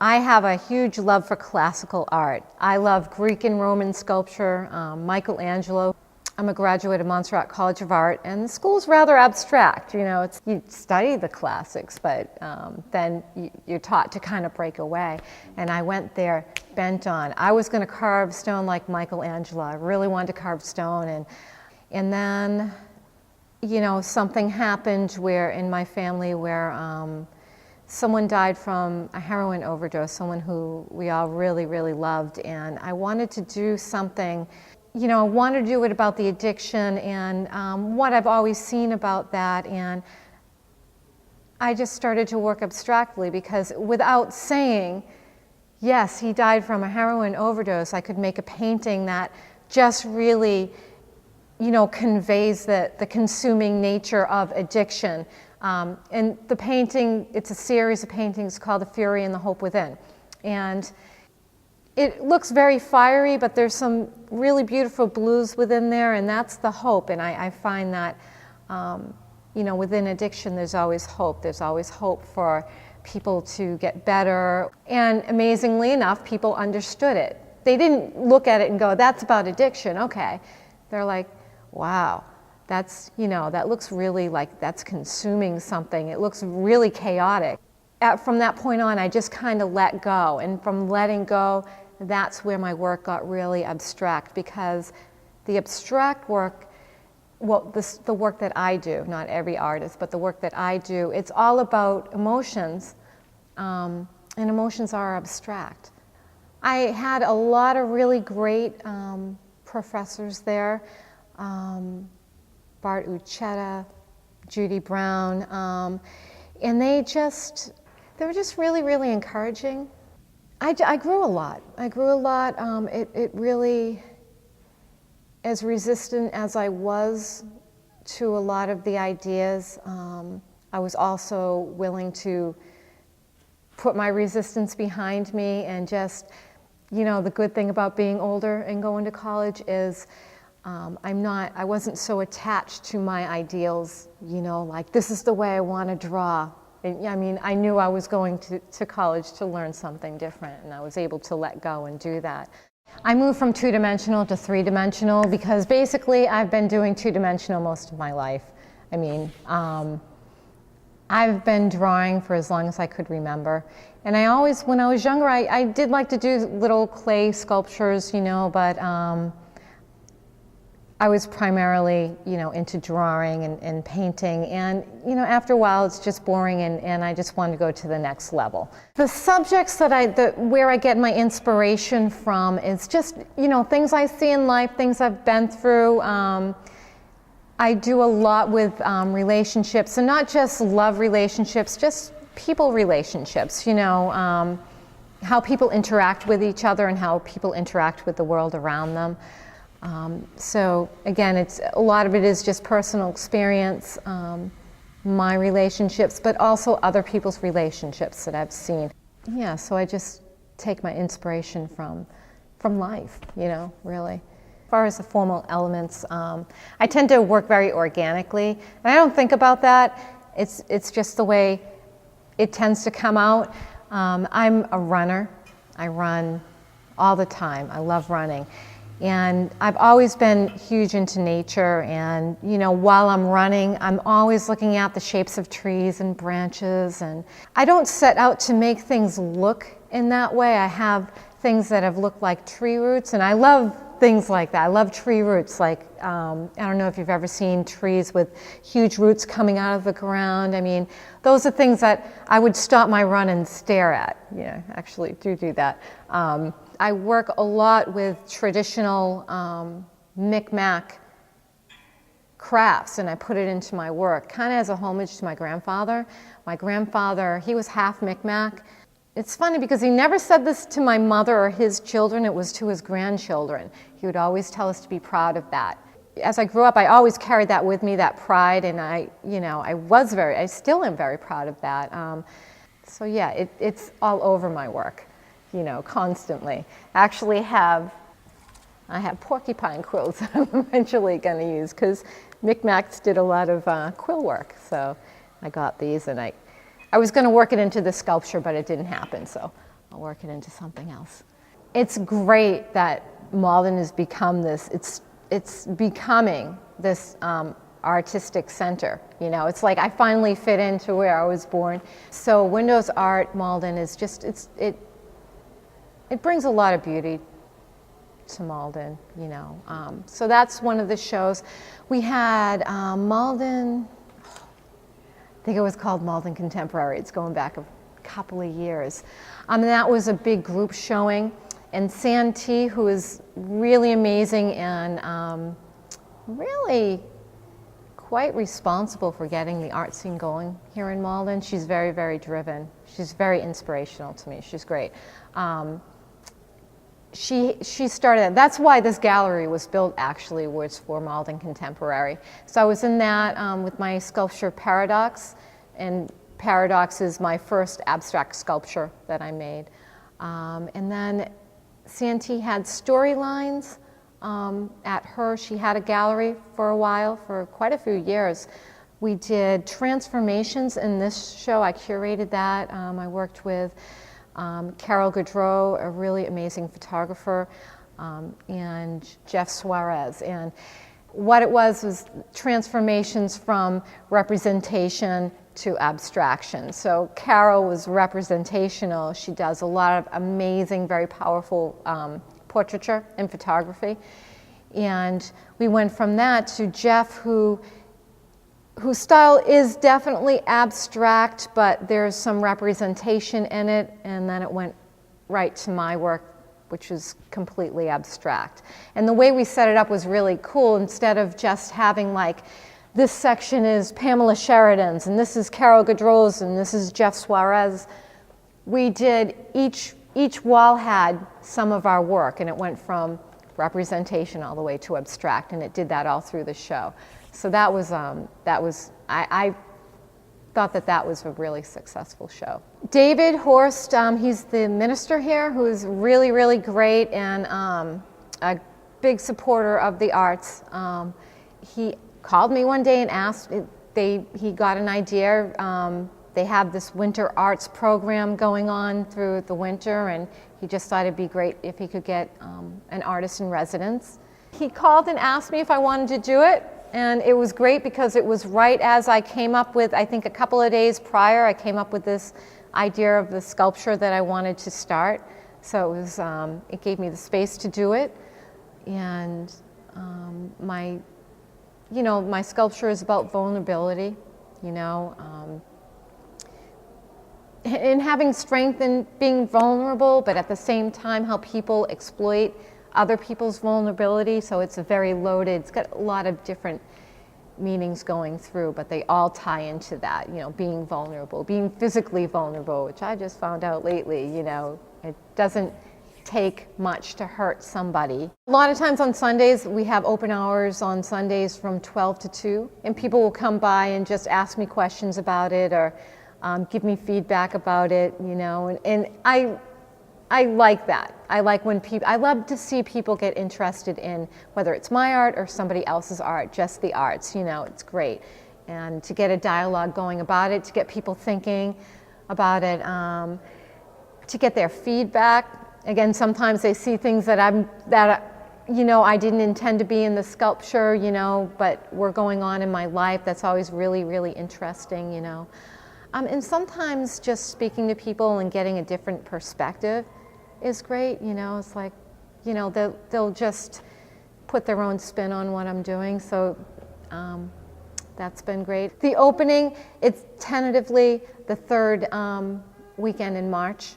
I have a huge love for classical art. I love Greek and Roman sculpture, Michelangelo. I'm a graduate of Montserrat College of Art, and the school's rather abstract. You know, you study the classics, but then you're taught to kind of break away. And I went there bent on, I was going to carve stone like Michelangelo. I really wanted to carve stone, and then, you know, something happened where in my family where someone died from a heroin overdose, someone who we all really, really loved, and I wanted to do something. You know, I wanted to do it about the addiction and what I've always seen about that, and I just started to work abstractly because without saying, yes, he died from a heroin overdose, I could make a painting that just really, you know, conveys the consuming nature of addiction. And the painting, it's a series of paintings called The Fury and the Hope Within. And it looks very fiery, but there's some really beautiful blues within there, and that's the hope. And I find that, you know, within addiction, there's always hope. There's always hope for people to get better. And amazingly enough, people understood it. They didn't look at it and go, that's about addiction, okay. They're like, wow, that's, you know, that looks really like that's consuming something. It looks really chaotic. From that point on, I just kind of let go. And from letting go, that's where my work got really abstract, because the abstract work, well, the work that I do, not every artist, but the work that I do, it's all about emotions, and emotions are abstract. I had a lot of really great professors there, Bart Uchetta, Judy Brown, and they were just really, really encouraging. I grew a lot. It really, as resistant as I was to a lot of the ideas, I was also willing to put my resistance behind me and just, you know, the good thing about being older and going to college is I wasn't so attached to my ideals, you know, like this is the way I want to draw. And, I mean, I knew I was going to college to learn something different, and I was able to let go and do that. I moved from two-dimensional to three-dimensional because basically I've been doing two-dimensional most of my life. I mean, I've been drawing for as long as I could remember. And I always, when I was younger, I did like to do little clay sculptures, you know, but I was primarily, you know, into drawing and painting, and, you know, after a while it's just boring, and I just wanted to go to the next level. The subjects where I get my inspiration from is just, you know, things I see in life, things I've been through. I do a lot with relationships, and not just love relationships, just people relationships, you know, how people interact with each other and how people interact with the world around them. So again, a lot of it is just personal experience, my relationships, but also other people's relationships that I've seen. Yeah, so I just take my inspiration from life, you know, really. As far as the formal elements, I tend to work very organically, and I don't think about that. It's just the way it tends to come out. I'm a runner. I run all the time. I love running. And I've always been huge into nature, and, you know, while I'm running, I'm always looking at the shapes of trees and branches, and I don't set out to make things look in that way. I have things that have looked like tree roots, and I love things like that. I love tree roots, like, I don't know if you've ever seen trees with huge roots coming out of the ground. I mean, those are things that I would stop my run and stare at. Yeah, actually do that. I work a lot with traditional Micmac crafts, and I put it into my work, kind of as a homage to my grandfather. My grandfather, he was half Micmac. It's funny because he never said this to my mother or his children, it was to his grandchildren. He would always tell us to be proud of that. As I grew up, I always carried that with me, that pride, and I still am very proud of that. So yeah, it's all over my work, you know, constantly. I have porcupine quills that I'm eventually going to use, because Micmacs did a lot of quill work. So I got these, and I was going to work it into the sculpture, but it didn't happen, so I'll work it into something else. It's great that Malden has become this, it's becoming this artistic center. You know, it's like I finally fit into where I was born. So Windows Art Malden is just, it brings a lot of beauty to Malden, you know. So that's one of the shows. We had Malden, I think it was called Malden Contemporary. It's going back a couple of years. And that was a big group showing. And Santee, who is really amazing and really quite responsible for getting the art scene going here in Malden. She's very, very driven. She's very inspirational to me. She's great. She started, that's why this gallery was built actually, was for Malden Contemporary. So I was in that with my sculpture Paradox, and Paradox is my first abstract sculpture that I made. And then Santee had storylines at her. She had a gallery for a while, for quite a few years. We did transformations in this show. I curated that. I worked with Carol Gaudreau, a really amazing photographer, and Jeff Suarez. And what it was transformations from representation to abstraction. So Carol was representational. She does a lot of amazing, very powerful portraiture and photography. And we went from that to Jeff, whose style is definitely abstract, but there's some representation in it, and then it went right to my work, which is completely abstract. And the way we set it up was really cool. Instead of just having like, this section is Pamela Sheridan's, and this is Carol Gaudreau's, and this is Jeff Suarez, we did, each wall had some of our work, and it went from representation all the way to abstract, and it did that all through the show. So I thought that was a really successful show. David Horst, he's the minister here, who is really, really great and a big supporter of the arts. He called me one day and asked, he got an idea. They have this winter arts program going on through the winter, and he just thought it'd be great if he could get an artist in residence. He called and asked me if I wanted to do it. And it was great because it was right as I came up with, I think a couple of days prior, I came up with this idea of the sculpture that I wanted to start. So it was, it gave me the space to do it. And my sculpture is about vulnerability, you know, and having strength and being vulnerable, but at the same time help people exploit other people's vulnerability. So it's a very loaded, it's got a lot of different meanings going through, but they all tie into that, you know, being vulnerable, being physically vulnerable, which I just found out lately, you know, it doesn't take much to hurt somebody. A lot of times on Sundays, we have open hours on Sundays from 12 to 2, and people will come by and just ask me questions about it or give me feedback about it, you know, and I like that. I like when I love to see people get interested in whether it's my art or somebody else's art, just the arts, you know, it's great. And to get a dialogue going about it, to get people thinking about it, to get their feedback. Again, sometimes they see things that you know, I didn't intend to be in the sculpture, you know, but were going on in my life. That's always really, really interesting, you know. And sometimes just speaking to people and getting a different perspective is great, you know. It's like, you know, they'll just put their own spin on what I'm doing, so that's been great. The opening, it's tentatively the third weekend in March.